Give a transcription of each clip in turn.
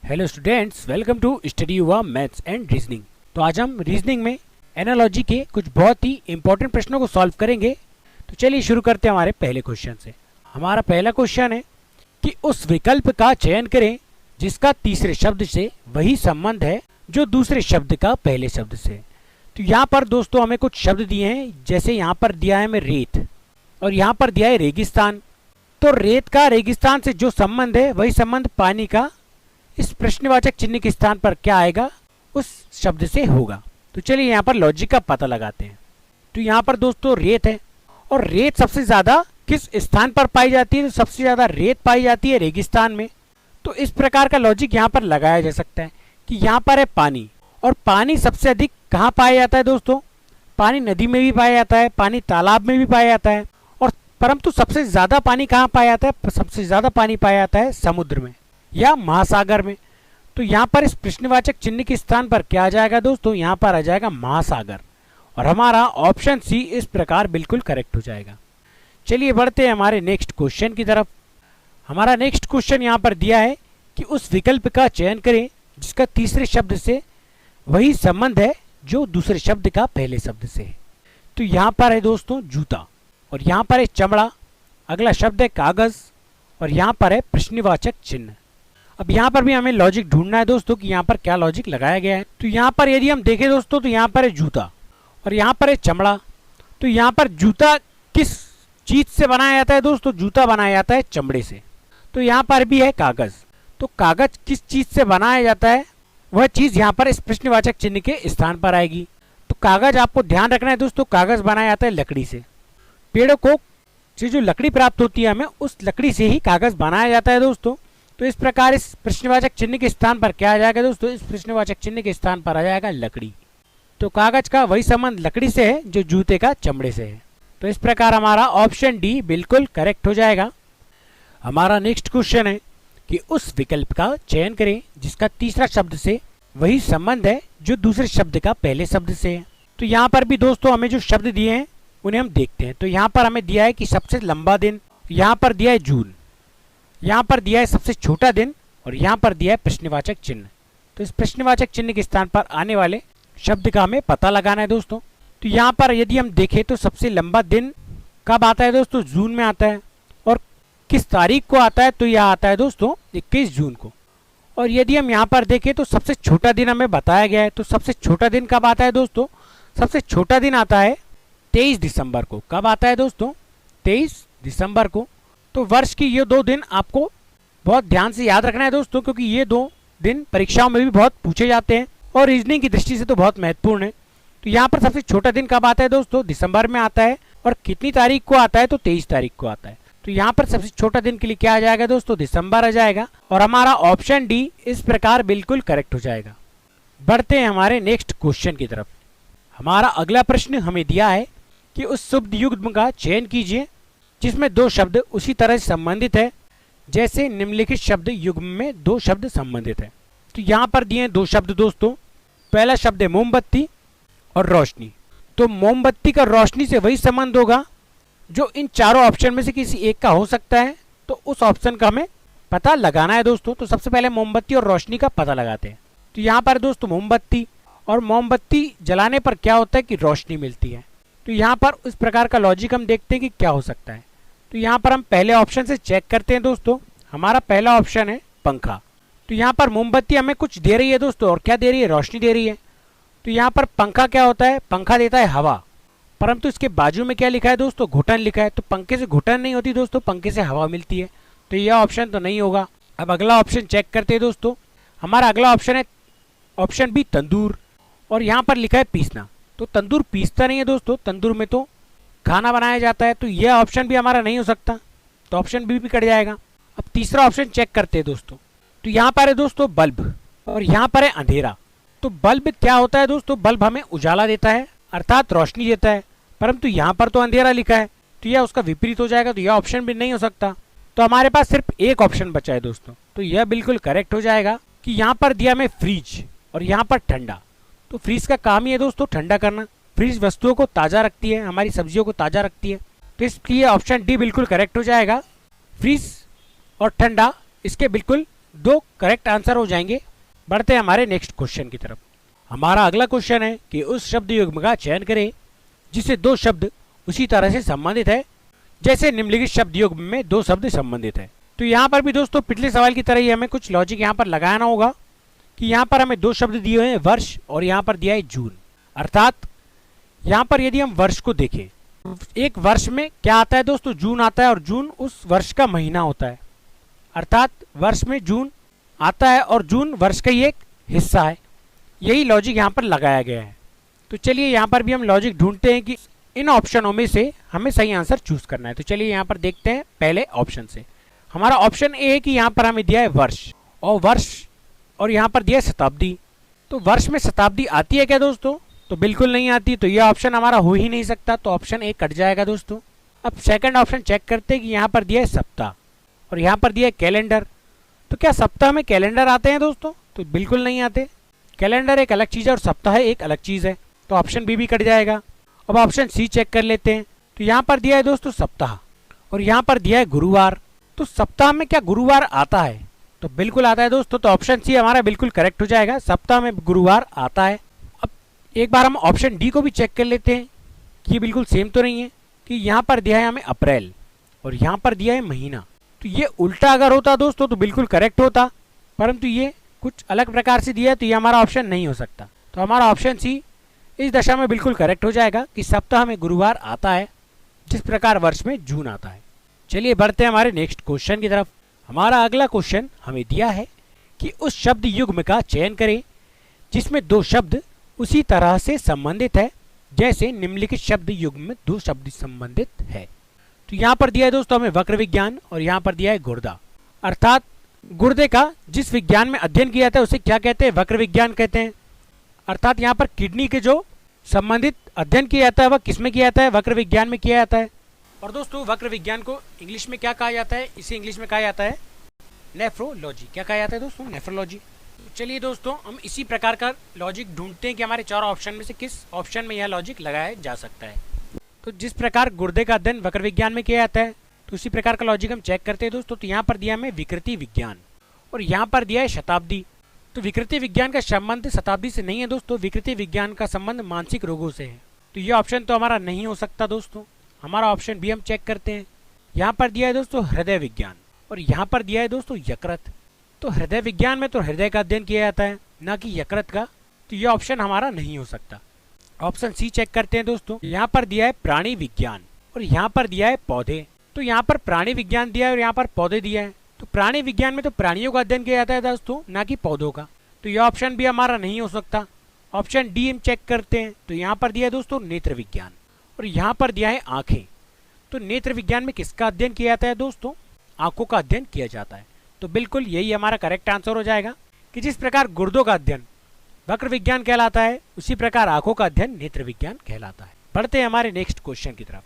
Hello students, welcome to study Yuva maths and reasoning. तो आज हम रीजनिंग में एनालॉजी के कुछ बहुत ही इंपॉर्टेंट प्रश्नों को सॉल्व करेंगे। तो चलिए शुरू करते हैं हमारे पहले क्वेश्चन से। हमारा पहला क्वेश्चन है कि उस विकल्प का चयन करें जिसका तीसरे शब्द से वही संबंध है जो दूसरे शब्द का पहले शब्द से। तो यहाँ पर दोस्तों हमें कुछ शब्द दिए हैं, जैसे यहाँ पर दिया है हमें रेत और यहाँ पर दिया है रेगिस्तान। तो रेत का रेगिस्तान से जो संबंध है वही संबंध पानी का इस प्रश्नवाचक चिन्ह के स्थान पर क्या आएगा, उस शब्द से होगा। तो चलिए यहाँ पर लॉजिक का पता लगाते हैं। तो यहाँ पर दोस्तों रेत है और रेत सबसे ज्यादा किस स्थान पर पाई जाती है, तो सबसे ज्यादा रेत पाई जाती है रेगिस्तान में। तो इस प्रकार का लॉजिक यहाँ पर लगाया जा सकता है कि यहाँ पर है पानी और पानी सबसे अधिक कहाँ पाया जाता है दोस्तों, पानी नदी में भी पाया जाता है, पानी तालाब में भी पाया जाता है, और परंतु सबसे ज्यादा पानी कहाँ पाया जाता है, सबसे ज्यादा पानी पाया जाता है समुद्र में या महासागर में। तो यहाँ पर इस प्रश्नवाचक चिन्ह के स्थान पर क्या आ जाएगा दोस्तों, यहाँ पर आ जाएगा महासागर, और हमारा ऑप्शन सी इस प्रकार बिल्कुल करेक्ट हो जाएगा। चलिए बढ़ते हैं हमारे नेक्स्ट क्वेश्चन की तरफ। हमारा नेक्स्ट क्वेश्चन यहाँ पर दिया है कि उस विकल्प का चयन करें जिसका तीसरे शब्द से वही संबंध है जो दूसरे शब्द का पहले शब्द से है। तो यहाँ पर है दोस्तों जूता और यहाँ पर है चमड़ा, अगला शब्द है कागज और यहाँ पर है प्रश्नवाचक चिन्ह। अब यहाँ पर भी हमें लॉजिक ढूंढना है दोस्तों कि यहाँ पर क्या लॉजिक लगाया गया है। तो यहाँ पर यदि हम देखें दोस्तों तो यहाँ पर है जूता और यहाँ पर है चमड़ा। तो यहाँ पर जूता किस चीज से बनाया जाता है दोस्तों, जूता बनाया जाता है चमड़े से। तो यहाँ पर भी है कागज, तो कागज किस चीज से बनाया जाता है, वह चीज यहाँ पर इस प्रश्नवाचक चिन्ह के स्थान पर आएगी। तो कागज आपको ध्यान रखना है दोस्तों, कागज बनाया जाता है लकड़ी से। पेड़ों को से जो लकड़ी प्राप्त होती है हमें, उस लकड़ी से ही कागज बनाया जाता है दोस्तों। तो इस प्रकार इस प्रश्नवाचक चिन्ह के स्थान पर क्या आ जाएगा दोस्तों, इस प्रश्नवाचक चिन्ह के स्थान पर आ जाएगा लकड़ी। तो कागज का वही संबंध लकड़ी से है जो जूते का चमड़े से है। तो इस प्रकार हमारा ऑप्शन डी बिल्कुल करेक्ट हो जाएगा। हमारा नेक्स्ट क्वेश्चन है कि उस विकल्प का चयन करें जिसका तीसरा शब्द से वही संबंध है जो दूसरे शब्द का पहले शब्द से है। तो यहाँ पर भी दोस्तों हमें जो शब्द दिए हैं उन्हें हम देखते हैं। तो यहाँ पर हमें दिया है कि सबसे लंबा दिन, यहाँ पर दिया है जून, यहाँ पर दिया है सबसे छोटा दिन और यहाँ पर दिया है प्रश्नवाचक चिन्ह। तो इस प्रश्नवाचक चिन्ह के स्थान पर आने वाले शब्द का हमें पता लगाना है दोस्तों। तो यहाँ पर यदि हम देखें तो सबसे लंबा दिन कब आता है दोस्तों, जून में आता है, और किस तारीख को आता है, तो यह आता है दोस्तों 21 जून को। और यदि हम यहाँ पर देखें तो सबसे छोटा दिन हमें बताया गया है, तो सबसे छोटा दिन कब आता है दोस्तों, सबसे छोटा दिन आता है 23 दिसंबर को। कब आता है दोस्तों, 23 दिसंबर को। तो वर्ष की ये दो दिन आपको बहुत ध्यान से याद रखना है दोस्तों, क्योंकि ये दो दिन परीक्षाओं में भी बहुत पूछे जाते हैं और रीजनिंग की दृष्टि से तो बहुत महत्वपूर्ण है। तो यहाँ पर सबसे छोटा दिन कब आता है दोस्तों, दिसंबर में आता है, और कितनी तारीख को आता है, तो 23 तारीख को आता है। तो यहाँ पर सबसे छोटा दिन के लिए क्या आ जाएगा दोस्तों, दिसंबर आ जाएगा, और हमारा ऑप्शन डी इस प्रकार बिल्कुल करेक्ट हो जाएगा। बढ़ते हैं हमारे नेक्स्ट क्वेश्चन की तरफ। हमारा अगला प्रश्न हमें दिया है कि उस शब्द युग्म का चयन कीजिए जिसमें दो शब्द उसी तरह से संबंधित है जैसे निम्नलिखित शब्द युग्म में दो शब्द संबंधित है। तो यहाँ पर दिए दो शब्द दोस्तों, पहला शब्द है मोमबत्ती और रोशनी। तो मोमबत्ती का रोशनी से वही संबंध होगा जो इन चारों ऑप्शन में से किसी एक का हो सकता है। तो उस ऑप्शन का हमें पता लगाना है दोस्तों। तो सबसे पहले मोमबत्ती और रोशनी का पता लगाते हैं। तो यहाँ पर दोस्तों मोमबत्ती, और मोमबत्ती जलाने पर क्या होता है कि रोशनी मिलती है। तो यहाँ पर इस प्रकार का लॉजिक हम देखते हैं कि क्या हो सकता है। तो यहाँ पर हम पहले ऑप्शन से चेक करते हैं दोस्तों। हमारा पहला ऑप्शन है पंखा। तो यहाँ पर मोमबत्ती हमें कुछ दे रही है दोस्तों, और क्या दे रही है, रोशनी दे रही है। तो यहाँ पर पंखा क्या होता है, पंखा देता है हवा, परंतु इसके बाजू में क्या लिखा है दोस्तों, घुटन लिखा है। तो पंखे से घुटन नहीं होती दोस्तों, पंखे से हवा मिलती है। तो यह ऑप्शन तो नहीं होगा। अब अगला ऑप्शन चेक करते हैं दोस्तों। हमारा अगला ऑप्शन है ऑप्शन बी तंदूर, और यहाँ पर लिखा है पीसना। तो तंदूर पीसता नहीं है दोस्तों, तंदूर में तो खाना बनाया जाता है। तो यह ऑप्शन भी हमारा नहीं हो सकता, तो ऑप्शन बी भी कट जाएगा। अब तीसरा ऑप्शन चेक करते हैं दोस्तों। तो यहाँ पर है दोस्तों बल्ब और यहाँ पर है अंधेरा। तो बल्ब क्या होता है दोस्तों, बल्ब हमें उजाला देता है अर्थात रोशनी देता है, परंतु यहाँ पर तो अंधेरा लिखा है, तो यह उसका विपरीत हो जाएगा। तो यह ऑप्शन भी नहीं हो सकता। तो हमारे पास सिर्फ एक ऑप्शन बचा है दोस्तों। तो यह बिल्कुल करेक्ट हो जाएगा कि यहाँ पर दिया हमें फ्रिज और यहाँ पर ठंडा। तो फ्रीज का काम ही है दोस्तों ठंडा करना। फ्रीज वस्तुओं को ताज़ा रखती है, हमारी सब्जियों को ताज़ा रखती है। तो इसलिए ऑप्शन डी बिल्कुल करेक्ट हो जाएगा। फ्रीज और ठंडा इसके बिल्कुल दो करेक्ट आंसर हो जाएंगे। बढ़ते हैं हमारे नेक्स्ट क्वेश्चन की तरफ। हमारा अगला क्वेश्चन है कि उस शब्द युग्म का चयन करें जिससे दो शब्द उसी तरह से संबंधित है जैसे निम्नलिखित शब्द युग्म में दो शब्द संबंधित है। तो यहाँ पर भी दोस्तों पिछले सवाल की तरह ही हमें कुछ लॉजिक यहाँ पर लगाना होगा कि यहाँ पर हमें दो शब्द दिए हुए हैं वर्ष और यहाँ पर दिया है जून। अर्थात यहाँ पर यदि हम वर्ष को देखें, एक वर्ष में क्या आता है दोस्तों, जून आता है और जून उस वर्ष का महीना होता है। अर्थात वर्ष में जून आता है और जून वर्ष का ही एक हिस्सा है। यही लॉजिक यहाँ पर लगाया गया है। तो चलिए यहाँ पर भी हम लॉजिक ढूंढते हैं कि इन ऑप्शनों में से हमें सही आंसर चूज करना है। तो चलिए यहाँ पर देखते हैं पहले ऑप्शन से। हमारा ऑप्शन ए है कि यहाँ पर हमें दिया है वर्ष और यहाँ पर दिया है शताब्दी। तो वर्ष में शताब्दी आती है क्या दोस्तों? तो बिल्कुल नहीं आती, तो यह ऑप्शन हमारा हो ही नहीं सकता, तो ऑप्शन ए कट जाएगा दोस्तों। अब सेकंड ऑप्शन चेक करते हैं कि यहाँ पर दिया है सप्ताह और यहाँ पर दिया है कैलेंडर। तो क्या सप्ताह में कैलेंडर आते हैं दोस्तों? तो बिल्कुल नहीं आते। कैलेंडर एक अलग चीज़ है और सप्ताह एक अलग चीज़ है, तो ऑप्शन बी भी कट जाएगा। अब ऑप्शन सी चेक कर लेते हैं। तो यहाँ पर दिया है दोस्तों सप्ताह और यहाँ पर दिया है गुरुवार। तो सप्ताह में क्या गुरुवार आता है? तो बिल्कुल आता है दोस्तों, तो ऑप्शन सी हमारा बिल्कुल करेक्ट हो जाएगा, सप्ताह में गुरुवार आता है। अब एक बार हम ऑप्शन डी को भी चेक कर लेते हैं कि ये बिल्कुल सेम तो नहीं है, कि यहाँ पर दिया है हमें अप्रैल और यहाँ पर दिया है महीना। तो ये उल्टा अगर होता दोस्तों तो बिल्कुल करेक्ट होता, परंतु ये कुछ अलग प्रकार से दिया है, तो ये हमारा ऑप्शन नहीं हो सकता। तो हमारा ऑप्शन सी इस दशा में बिल्कुल करेक्ट हो जाएगा कि सप्ताह में गुरुवार आता है जिस प्रकार वर्ष में जून आता है। चलिए बढ़ते हैं हमारे नेक्स्ट क्वेश्चन की तरफ। हमारा अगला क्वेश्चन हमें दिया है कि उस शब्द युग्म का चयन करें जिसमें दो शब्द उसी तरह से संबंधित है जैसे निम्नलिखित शब्द युग्म में दो शब्द संबंधित है। तो यहाँ पर दिया है दोस्तों हमें वक्र विज्ञान और यहाँ पर दिया है गुर्दा। अर्थात गुर्दे का जिस विज्ञान में अध्ययन किया जाता है उसे क्या कहते हैं? वक्र विज्ञान कहते हैं। अर्थात यहाँ पर किडनी के जो संबंधित अध्ययन किया जाता है वह किसमें किया जाता है? वक्र विज्ञान में किया जाता है। और दोस्तों वक्र विज्ञान को इंग्लिश में क्या कहा जाता है? इसे इंग्लिश में कहा जाता है नेफ्रोलॉजी। क्या कहा जाता है दोस्तों? नेफ्रोलॉजी। चलिए दोस्तों हम इसी प्रकार का लॉजिक ढूंढते हैं कि हमारे चारों ऑप्शन में से किस ऑप्शन में यह लॉजिक लगाया जा सकता है। तो जिस प्रकार गुर्दे का अध्ययन वक्र विज्ञान में किया जाता है तो उसी प्रकार का लॉजिक हम चेक करते हैं दोस्तों। तो यहाँ पर दिया हमें विकृति विज्ञान और यहाँ पर दिया है शताब्दी। तो विकृति विज्ञान का संबंध शताब्दी से नहीं है दोस्तों, विकृति विज्ञान का संबंध मानसिक रोगों से है। तो ये ऑप्शन तो हमारा नहीं हो सकता दोस्तों। हमारा ऑप्शन भी हम चेक करते हैं। यहाँ पर दिया है दोस्तों हृदय विज्ञान और यहाँ पर दिया है दोस्तों यकृत। तो हृदय विज्ञान में तो हृदय का अध्ययन किया जाता है ना कि यकृत का, तो ये ऑप्शन हमारा नहीं हो सकता। ऑप्शन सी चेक करते हैं दोस्तों। यहाँ पर दिया है प्राणी विज्ञान और यहाँ पर दिया है पौधे। तो यहाँ पर प्राणी विज्ञान दिया है और यहाँ पर पौधे दिया है। तो प्राणी विज्ञान में तो प्राणियों का अध्ययन किया जाता है दोस्तों, ना कि पौधों का, तो यह ऑप्शन भी हमारा नहीं हो सकता। ऑप्शन डी हम चेक करते हैं। तो यहाँ पर दिया है दोस्तों नेत्र विज्ञान और यहाँ पर दिया है आंखें। तो नेत्र विज्ञान में किसका अध्ययन किया जाता है दोस्तों? आंखों का अध्ययन किया जाता है। तो बिल्कुल यही हमारा करेक्ट आंसर हो जाएगा कि जिस प्रकार गुर्दों का अध्ययन वक्र विज्ञान कहलाता है उसी प्रकार आंखों का अध्ययन नेत्र विज्ञान कहलाता है। बढ़ते हैं हमारे नेक्स्ट क्वेश्चन की तरफ।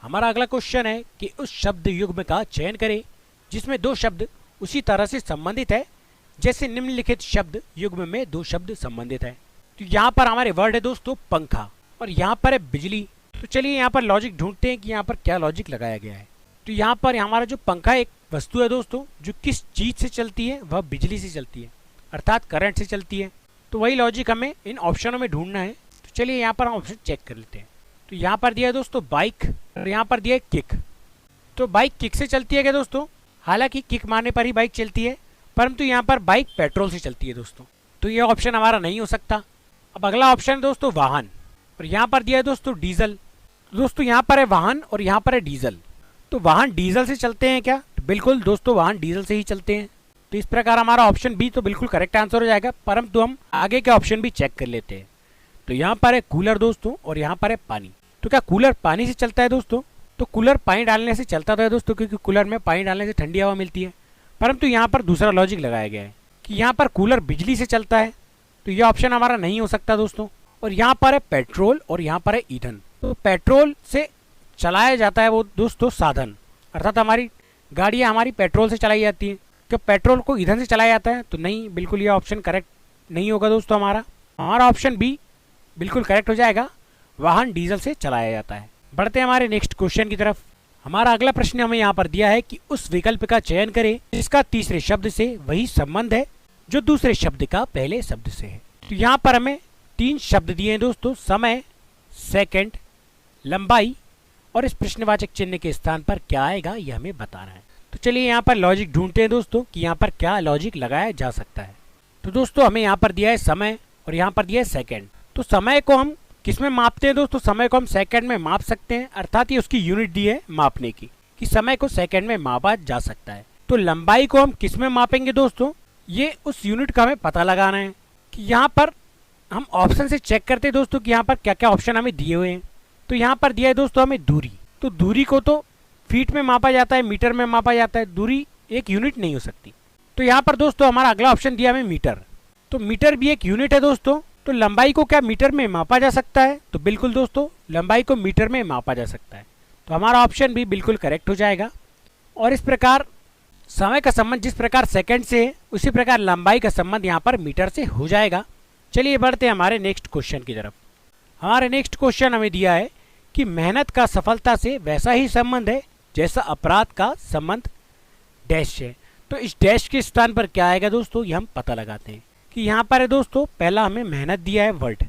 हमारा अगला क्वेश्चन है कि उस शब्द युग्म का चयन करें जिसमें दो शब्द उसी तरह से संबंधित है जैसे निम्नलिखित शब्द युग्म में दो शब्द संबंधित है। तो यहाँ पर हमारे वर्ड है दोस्तों पंखा और यहाँ पर है बिजली। तो चलिए यहाँ पर लॉजिक ढूंढते हैं कि यहाँ पर क्या लॉजिक लगाया गया है। तो यहाँ पर हमारा जो पंखा एक वस्तु है दोस्तों जो किस चीज से चलती है? वह बिजली से चलती है, अर्थात करंट से चलती है। तो वही लॉजिक हमें इन ऑप्शनों में ढूंढना है। तो चलिए यहाँ पर हम ऑप्शन चेक कर लेते हैं। तो यहाँ पर दिया है दोस्तों बाइक और यहाँ पर दिया है किक। तो बाइक किक से चलती है क्या दोस्तों? हालांकि किक मारने पर ही बाइक चलती है, परंतु यहाँ पर बाइक पेट्रोल से चलती है दोस्तों, तो यह ऑप्शन हमारा नहीं हो सकता। अब अगला ऑप्शन है दोस्तों वाहन और यहाँ पर दिया है दोस्तों डीजल। दोस्तों यहाँ पर है वाहन और यहाँ पर है डीजल। तो वाहन डीजल से चलते हैं क्या? तो बिल्कुल दोस्तों वाहन डीजल से ही चलते हैं। तो इस प्रकार हमारा ऑप्शन बी तो बिल्कुल करेक्ट आंसर हो जाएगा, परंतु हम आगे के ऑप्शन भी चेक कर लेते हैं। तो यहाँ पर है कूलर दोस्तों और यहाँ पर है पानी। तो क्या कूलर पानी से चलता है दोस्तों? तो कूलर पानी डालने से चलता तो है दोस्तों, क्योंकि कूलर में पानी डालने से ठंडी हवा मिलती है, परंतु यहाँ पर दूसरा लॉजिक लगाया गया है कि यहाँ पर कूलर बिजली से चलता है। तो यह ऑप्शन हमारा नहीं हो सकता दोस्तों। और यहाँ पर है पेट्रोल और यहाँ पर है ईंधन। तो पेट्रोल से चलाया जाता है वो दोस्तों साधन, अर्थात हमारी गाड़ियाँ हमारी पेट्रोल से चलाई जाती हैं। क्या पेट्रोल को ईंधन से चलाया जाता है? तो नहीं, बिल्कुल ये ऑप्शन करेक्ट नहीं होगा दोस्तों। हमारा ऑप्शन बी बिल्कुल करेक्ट हो जाएगा, वाहन डीजल से चलाया जाता है। बढ़ते हैं हमारे नेक्स्ट क्वेश्चन की तरफ। हमारा अगला प्रश्न हमें यहाँ पर दिया है कि उस विकल्प का चयन करें जिसका तीसरे शब्द से वही संबंध है जो दूसरे शब्द का पहले शब्द से है। तो यहाँ पर हमें 3 शब्द दिए हैं दोस्तों, समय, सेकंड, लंबाई, और इस प्रश्नवाचक चिन्ह के स्थान पर क्या आएगा यह हमें बताना है। तो चलिए यहाँ पर लॉजिक ढूंढते हैं दोस्तों कि यहाँ पर क्या लॉजिक लगाया जा सकता है। तो दोस्तों हमें यहाँ पर दिया है समय और यहाँ पर दिया है सेकंड। तो समय को हम किस में मापते हैं दोस्तों? समय को हम सेकंड में माप सकते हैं, अर्थात ये उसकी यूनिट दी है मापने की कि समय को सेकंड में मापा जा सकता है। तो लंबाई को हम किस में मापेंगे दोस्तों? ये उस यूनिट का हमें पता लगाना है कि यहाँ पर हम ऑप्शन से चेक करते हैं दोस्तों कि यहाँ पर क्या क्या ऑप्शन हमें दिए हुए हैं। तो यहाँ पर दिया है दोस्तों हमें दूरी। तो दूरी को तो फीट में मापा जाता है, मीटर में मापा जाता है, दूरी एक यूनिट नहीं हो सकती। तो यहाँ पर दोस्तों हमारा अगला ऑप्शन दिया हमें मीटर। तो मीटर भी एक यूनिट है दोस्तों। तो लंबाई को क्या मीटर में मापा जा सकता है? तो बिल्कुल दोस्तों, लंबाई को मीटर में मापा जा सकता है। तो हमारा ऑप्शन भी बिल्कुल करेक्ट हो जाएगा। और इस प्रकार समय का संबंध जिस प्रकार सेकंड से है उसी प्रकार लंबाई का संबंध यहाँ पर मीटर से हो जाएगा। चलिए बढ़ते हैं हमारे नेक्स्ट क्वेश्चन की तरफ। हमारे नेक्स्ट क्वेश्चन हमें दिया है कि मेहनत का सफलता से वैसा ही संबंध है जैसा अपराध का संबंध डैश है। तो इस डैश के स्थान पर क्या आएगा दोस्तों, ये हम पता लगाते हैं कि यहाँ पर है दोस्तों, पहला हमें मेहनत दिया है वर्ड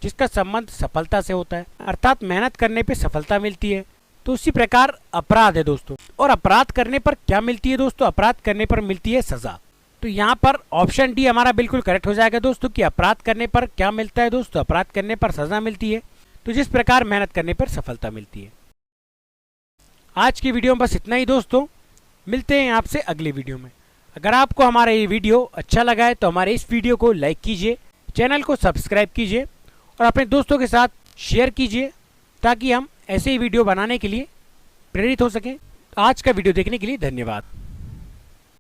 जिसका संबंध सफलता से होता है, अर्थात मेहनत करने पे सफलता मिलती है। तो उसी प्रकार अपराध है दोस्तों, और अपराध करने पर क्या मिलती है दोस्तों? अपराध करने पर मिलती है सजा। तो यहाँ पर ऑप्शन डी हमारा बिल्कुल करेक्ट हो जाएगा दोस्तों कि अपराध करने पर क्या मिलता है दोस्तों? अपराध करने पर सजा मिलती है। तो जिस प्रकार मेहनत करने पर सफलता मिलती है। आज की वीडियो में बस इतना ही दोस्तों, मिलते हैं आपसे अगले वीडियो में। अगर आपको हमारा ये वीडियो अच्छा लगा है तो हमारे इस वीडियो को लाइक कीजिए, चैनल को सब्सक्राइब कीजिए और अपने दोस्तों के साथ शेयर कीजिए ताकि हम ऐसे ही वीडियो बनाने के लिए प्रेरित हो सकें। आज का वीडियो देखने के लिए धन्यवाद।